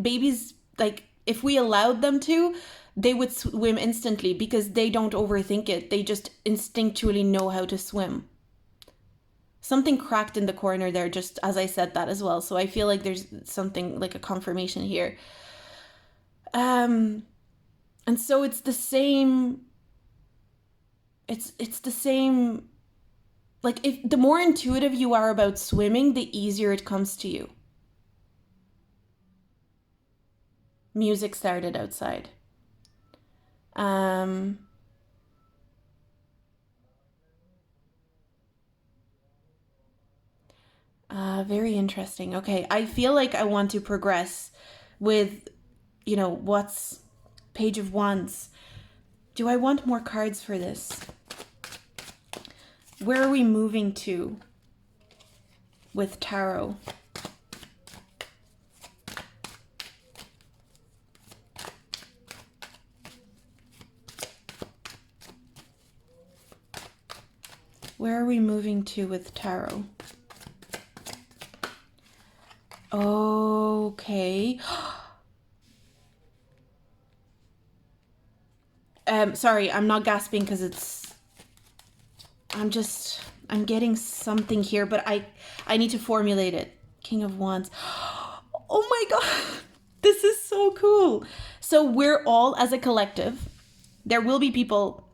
babies, like if we allowed them to, they would swim instantly because they don't overthink it. They just instinctually know how to swim. Something cracked in the corner there just as I said that as well. So I feel like there's something like a confirmation here. And so it's the same. It's the same. Like, if the more intuitive you are about swimming, the easier it comes to you. Music started outside. Very interesting. Okay, I feel like I want to progress with, what's Page of Wands. Do I want more cards for this? Where are we moving to with tarot? Where are we moving to with tarot? Okay. Sorry, I'm not gasping because I'm getting something here, but I need to formulate it. King of Wands. Oh my God. This is so cool. So we're all, as a collective, there will be people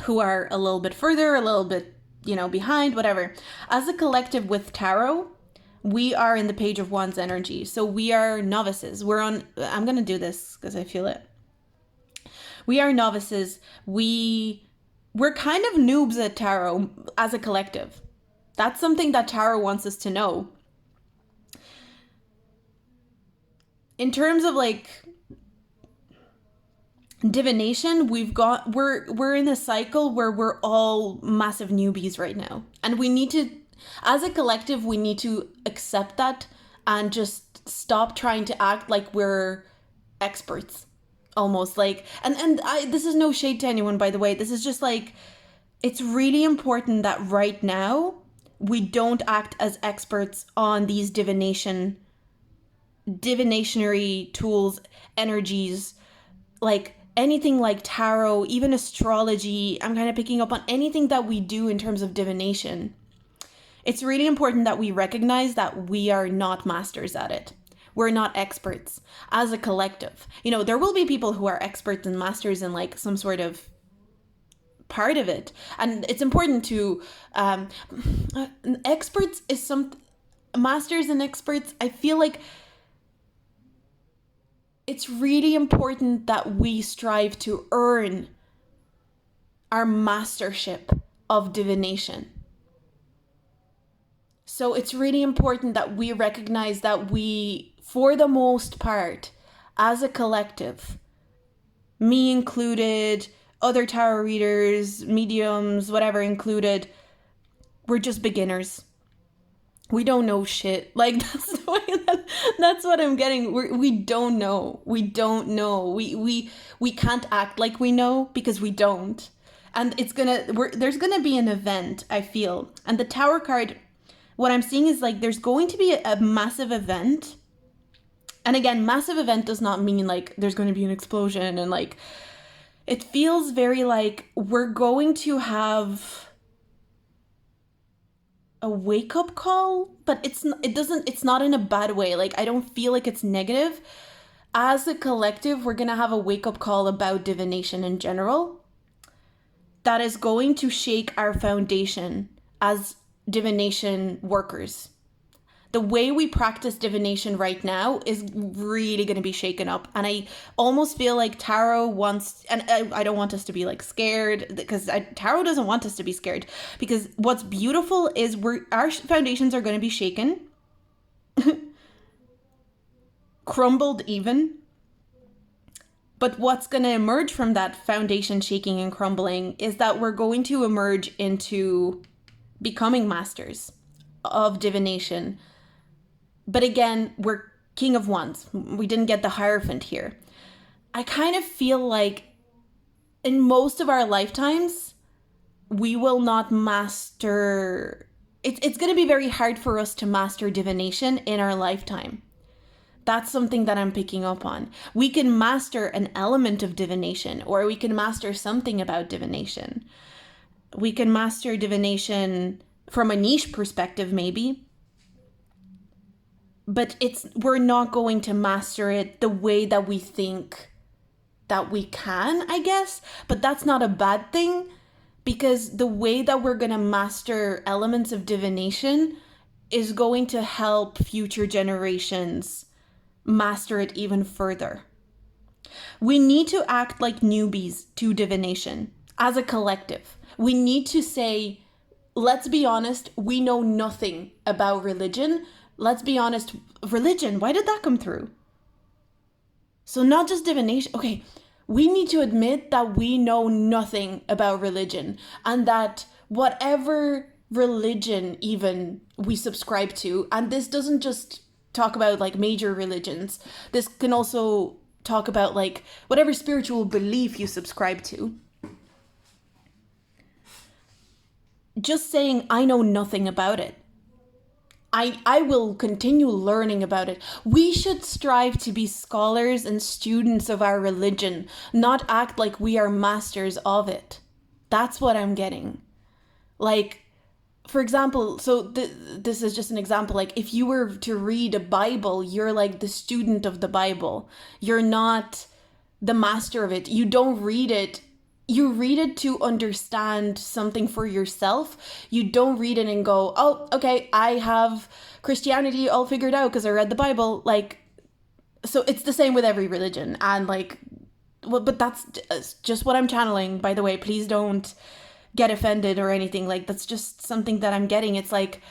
who are a little bit further, a little bit, behind, whatever. As a collective with tarot, we are in the Page of Wands energy. So we are novices. I'm going to do this because I feel it. We are novices. We're kind of noobs at tarot as a collective. That's something that tarot wants us to know. In terms of like divination, we're in a cycle where we're all massive newbies right now. And we need to, as a collective, we need to accept that and just stop trying to act like we're experts. Almost like, and this is no shade to anyone, by the way. This is just like, it's really important that right now we don't act as experts on these divinationary tools, energies, like anything like tarot, even astrology. I'm kind of picking up on anything that we do in terms of divination. It's really important that we recognize that we are not masters at it. We're not experts as a collective. There will be people who are experts and masters in like some sort of part of it. And it's important to, experts is masters and experts. I feel like it's really important that we strive to earn our mastership of divination. So it's really important that we recognize that we, for the most part, as a collective, me included, other tarot readers, mediums, whatever included, we're just beginners. We don't know shit. Like, that's what I'm getting. We don't know. We don't know. We can't act like we know because we don't. And there's gonna be an event, I feel. And the Tower card, what I'm seeing is like there's going to be a massive event. And again, massive event does not mean like there's going to be an explosion and like It feels very like we're going to have a wake-up call, but it's not in a bad way. Like, I don't feel like it's negative. As a collective, we're going to have a wake-up call about divination in general that is going to shake our foundation as divination workers. The way we practice divination right now is really going to be shaken up. And I almost feel like Tarot wants, and I don't want us to be like scared, because Tarot doesn't want us to be scared. Because what's beautiful is our foundations are going to be shaken, crumbled even. But what's going to emerge from that foundation shaking and crumbling is that we're going to emerge into becoming masters of divination. But again, we're King of Wands. We didn't get the Hierophant here. I kind of feel like in most of our lifetimes, we will not master... It's going to be very hard for us to master divination in our lifetime. That's something that I'm picking up on. We can master an element of divination, or we can master something about divination. We can master divination from a niche perspective, maybe. But we're not going to master it the way that we think that we can, I guess. But that's not a bad thing, because the way that we're going to master elements of divination is going to help future generations master it even further. We need to act like newbies to divination as a collective. We need to say, let's be honest, we know nothing about religion. Let's be honest, religion, why did that come through? So not just divination. Okay, we need to admit that we know nothing about religion, and that whatever religion even we subscribe to, and this doesn't just talk about like major religions, this can also talk about like whatever spiritual belief you subscribe to. Just saying, I know nothing about it. I will continue learning about it. We should strive to be scholars and students of our religion, not act like we are masters of it. That's what I'm getting. Like, for example, so this is just an example. Like, if you were to read a Bible, you're like the student of the Bible. You're not the master of it. You don't read it. You read it to understand something for yourself. You don't read it and go, oh, okay, I have Christianity all figured out because I read the Bible. Like, so it's the same with every religion. And like, well, but that's just what I'm channeling, by the way. Please don't get offended or anything. Like, that's just something that I'm getting. It's like,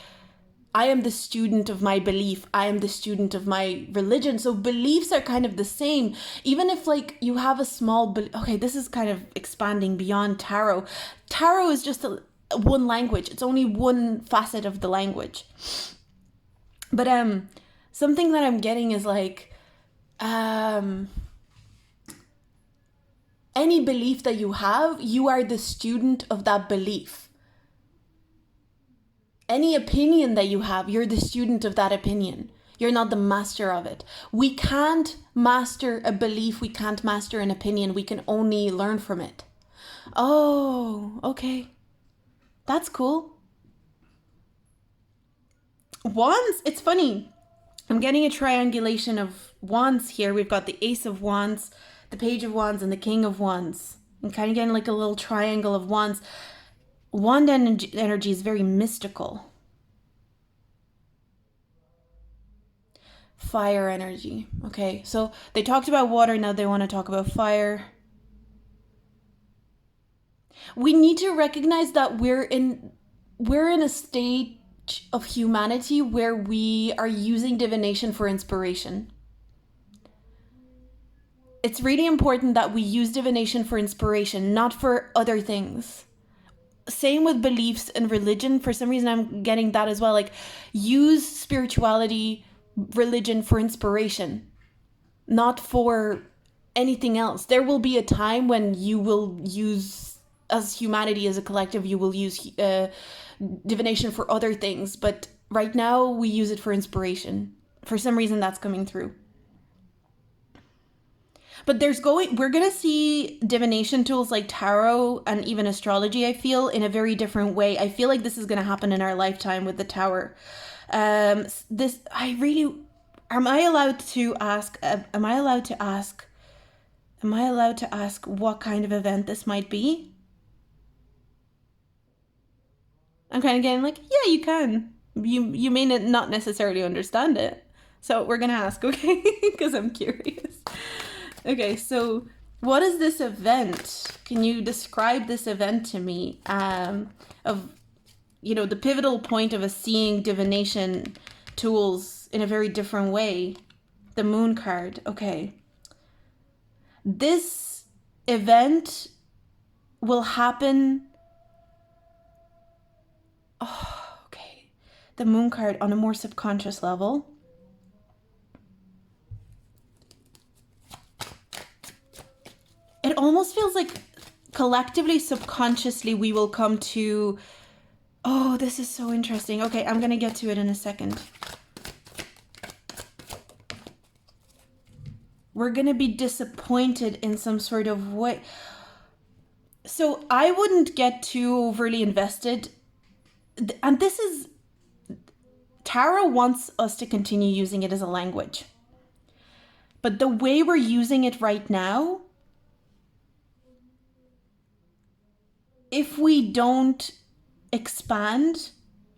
I am the student of my belief. I am the student of my religion. So beliefs are kind of the same. Even if like you have a small... Okay, this is kind of expanding beyond tarot. Tarot is just one language. It's only one facet of the language. But something that I'm getting is like... any belief that you have, you are the student of that belief. Any opinion that you have, you're the student of that opinion. You're not the master of it. We can't master a belief. We can't master an opinion. We can only learn from it. Oh, okay. That's cool. Wands, it's funny. I'm getting a triangulation of wands here. We've got the Ace of Wands, the Page of Wands, and the King of Wands. I'm kind of getting like a little triangle of wands. Wand energy is very mystical. Fire energy. Okay, so they talked about water, now they want to talk about fire. We need to recognize that we're in a stage of humanity where we are using divination for inspiration. It's really important that we use divination for inspiration, not for other things. Same with beliefs and religion. For some reason, I'm getting that as well. Like, use spirituality, religion for inspiration, not for anything else. There will be a time when you will use, as humanity, as a collective, you will use divination for other things. But right now, we use it for inspiration. For some reason, that's coming through. But we're going to see divination tools like tarot and even astrology, I feel, in a very different way. I feel like this is going to happen in our lifetime with the tower. Am I allowed to ask, what kind of event this might be? I'm kind of getting like, yeah, you can. You may not necessarily understand it. So we're going to ask, okay? Because I'm curious. Okay, so what is this event? Can you describe this event to me? Of, the pivotal point of us seeing divination tools in a very different way. The moon card. Okay. This event will happen. Oh, okay. The moon card on a more subconscious level. It almost feels like collectively, subconsciously, we will come to, oh, this is so interesting. Okay, I'm going to get to it in a second. We're going to be disappointed in some sort of way. So I wouldn't get too overly invested. And this is, tarot wants us to continue using it as a language. But the way we're using it right now, if we don't expand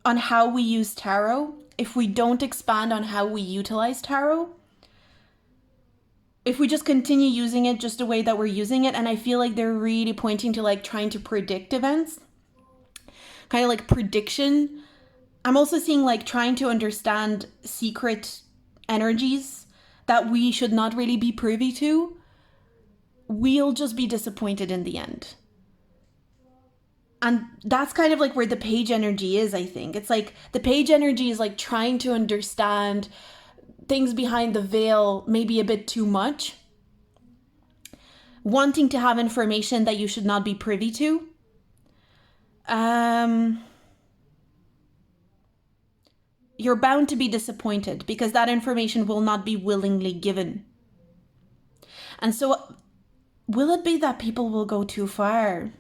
on how we use tarot, if we don't expand on how we utilize tarot, if we just continue using it just the way that we're using it, and I feel like they're really pointing to like trying to predict events, kind of like prediction. I'm also seeing like trying to understand secret energies that we should not really be privy to. We'll just be disappointed in the end. And that's kind of like where the page energy is, I think. It's like the page energy is like trying to understand things behind the veil, maybe a bit too much. Wanting to have information that you should not be privy to. You're bound to be disappointed because that information will not be willingly given. And so, will it be that people will go too far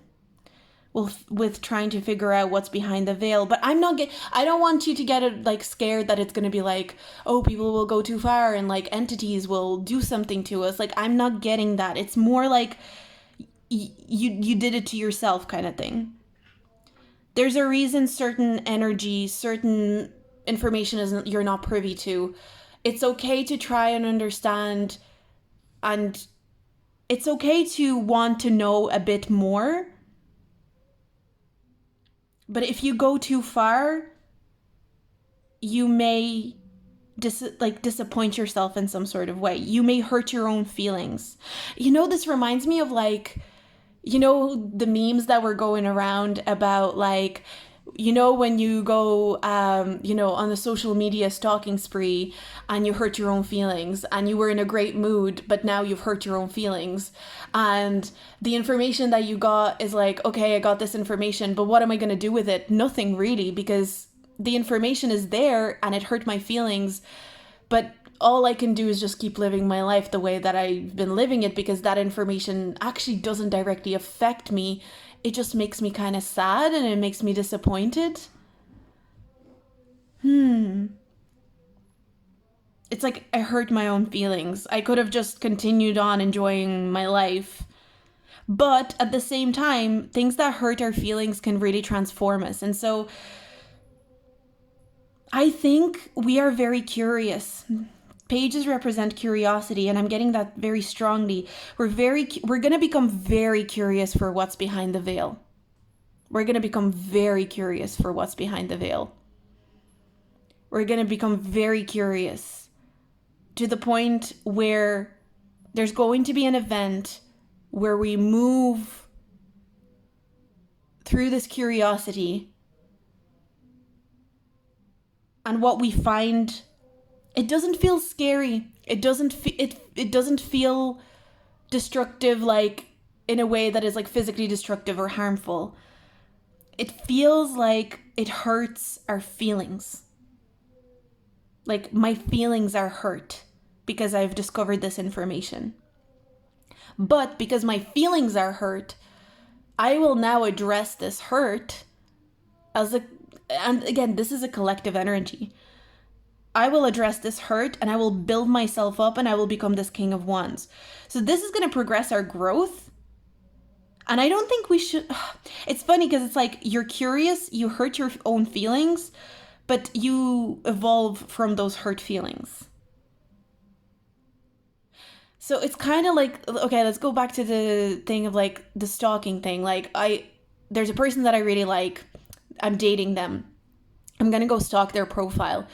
with trying to figure out what's behind the veil? But I don't want you to get like scared that it's going to be like, oh, people will go too far and like entities will do something to us. Like, I'm not getting that. It's more like you did it to yourself kind of thing. There's a reason certain energy, certain information you're not privy to. It's okay to try and understand, and it's okay to want to know a bit more. But if you go too far, you may disappoint yourself in some sort of way. You may hurt your own feelings. This reminds me of like, the memes that were going around about like, when you go, on a social media stalking spree and you hurt your own feelings and you were in a great mood, but now you've hurt your own feelings. And the information that you got is like, okay, I got this information, but what am I going to do with it? Nothing really, because the information is there and it hurt my feelings. But all I can do is just keep living my life the way that I've been living it, because that information actually doesn't directly affect me. It just makes me kind of sad and it makes me disappointed. It's like I hurt my own feelings. I could have just continued on enjoying my life. But at the same time, things that hurt our feelings can really transform us. And so I think we are very curious. Pages represent curiosity, and I'm getting that very strongly. We're going to become very curious for what's behind the veil. We're going to become very curious for what's behind the veil. We're going to become very curious to the point where there's going to be an event where we move through this curiosity, and what we find, it doesn't feel scary. It doesn't feel destructive, like in a way that is like physically destructive or harmful. It feels like it hurts our feelings. Like my feelings are hurt because I've discovered this information. But because my feelings are hurt, I will now address this hurt and again, this is a collective energy. I will address this hurt and I will build myself up and I will become this King of Wands. So this is going to progress our growth. And I don't think we should. It's funny because it's like you're curious, you hurt your own feelings, but you evolve from those hurt feelings. So it's kind of like, okay, let's go back to the thing of like the stalking thing. Like there's a person that I really like. I'm dating them. I'm going to go stalk their profile.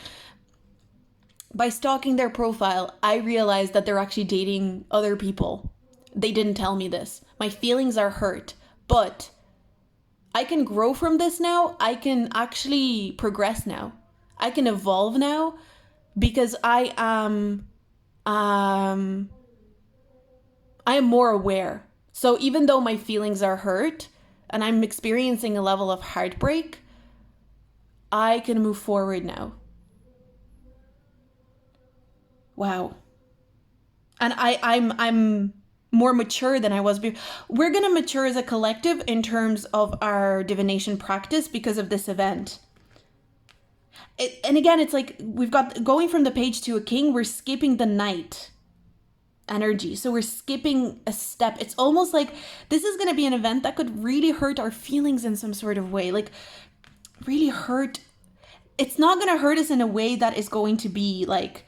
By stalking their profile, I realized that they're actually dating other people. They didn't tell me this. My feelings are hurt, but I can grow from this now. I can actually progress now. I can evolve now because I am more aware. So even though my feelings are hurt and I'm experiencing a level of heartbreak, I can move forward now. Wow. And I'm more mature than I was before. We're going to mature as a collective in terms of our divination practice because of this event. And again, it's like we've got going from the page to a king, we're skipping the knight energy. So we're skipping a step. It's almost like this is going to be an event that could really hurt our feelings in some sort of way. Like really hurt. It's not going to hurt us in a way that is going to be like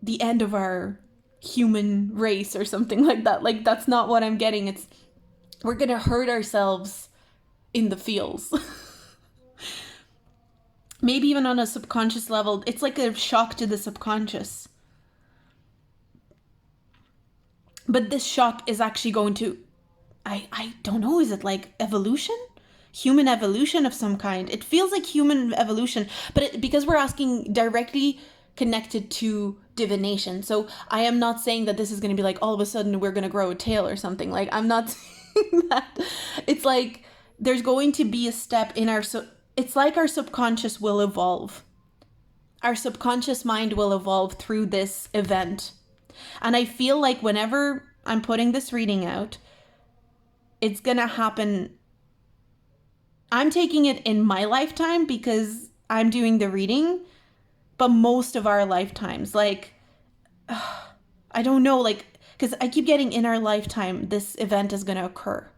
the end of our human race or something like that. Like that's not what I'm getting. It's we're going to hurt ourselves in the feels. Maybe even on a subconscious level. It's like a shock to the subconscious. But this shock is actually going to, I don't know, is it like evolution? Human evolution of some kind. It feels like human evolution, but because we're asking directly connected to divination. So I am not saying that this is going to be like all of a sudden we're going to grow a tail or something. Like I'm not saying that. It's like there's going to be a step in our, it's like our subconscious will evolve. Our subconscious mind will evolve through this event. And I feel like whenever I'm putting this reading out, it's going to happen. I'm taking it in my lifetime because I'm doing the reading, but most of our lifetimes, like, I don't know, like, because I keep getting in our lifetime, this event is going to occur.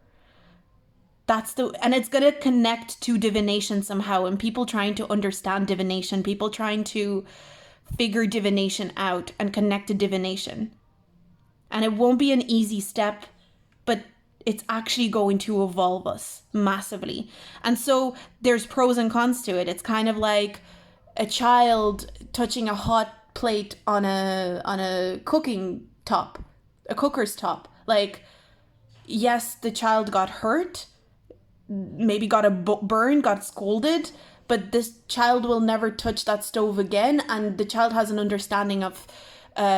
And it's going to connect to divination somehow, and people trying to understand divination, people trying to figure divination out and connect to divination. And it won't be an easy step, but it's actually going to evolve us massively. And so there's pros and cons to it. It's kind of like a child touching a hot plate on a cooking top, a cooker's top. Like, yes, the child got hurt, maybe got a burn, got scolded, but this child will never touch that stove again. And the child has an understanding of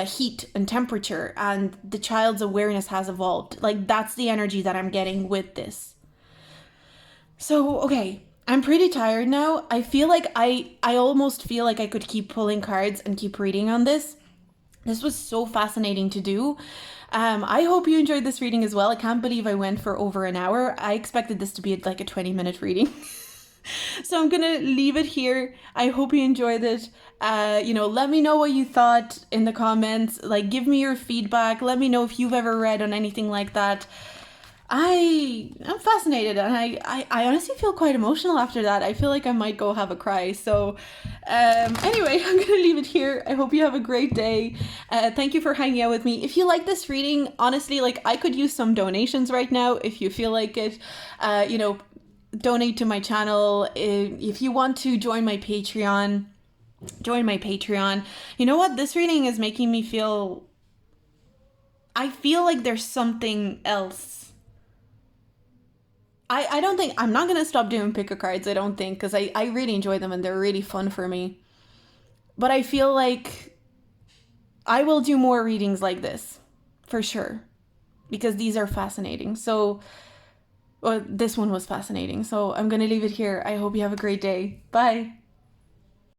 heat and temperature, and the child's awareness has evolved. Like, that's the energy that I'm getting with this. So, okay, I'm pretty tired now. I feel like I almost feel like I could keep pulling cards and keep reading on this. This was so fascinating to do. I hope you enjoyed this reading as well. I can't believe I went for over an hour. I expected this to be like a 20-minute reading. So I'm going to leave it here. I hope you enjoyed it. Let me know what you thought in the comments. Like, give me your feedback. Let me know if you've ever read on anything like that. I'm fascinated, and I honestly feel quite emotional after that. I feel like I might go have a cry. So anyway, I'm going to leave it here. I hope you have a great day. Thank you for hanging out with me. If you like this reading, honestly, like, I could use some donations right now if you feel like it. Donate to my channel. If you want to join my Patreon, join my Patreon. You know what? This reading is making me feel... I feel like there's something else. I don't think... I'm not going to stop doing pick a cards, I don't think, because I really enjoy them and they're really fun for me. But I feel like I will do more readings like this, for sure, because these are fascinating. So... Well, this one was fascinating. So I'm going to leave it here. I hope you have a great day. Bye.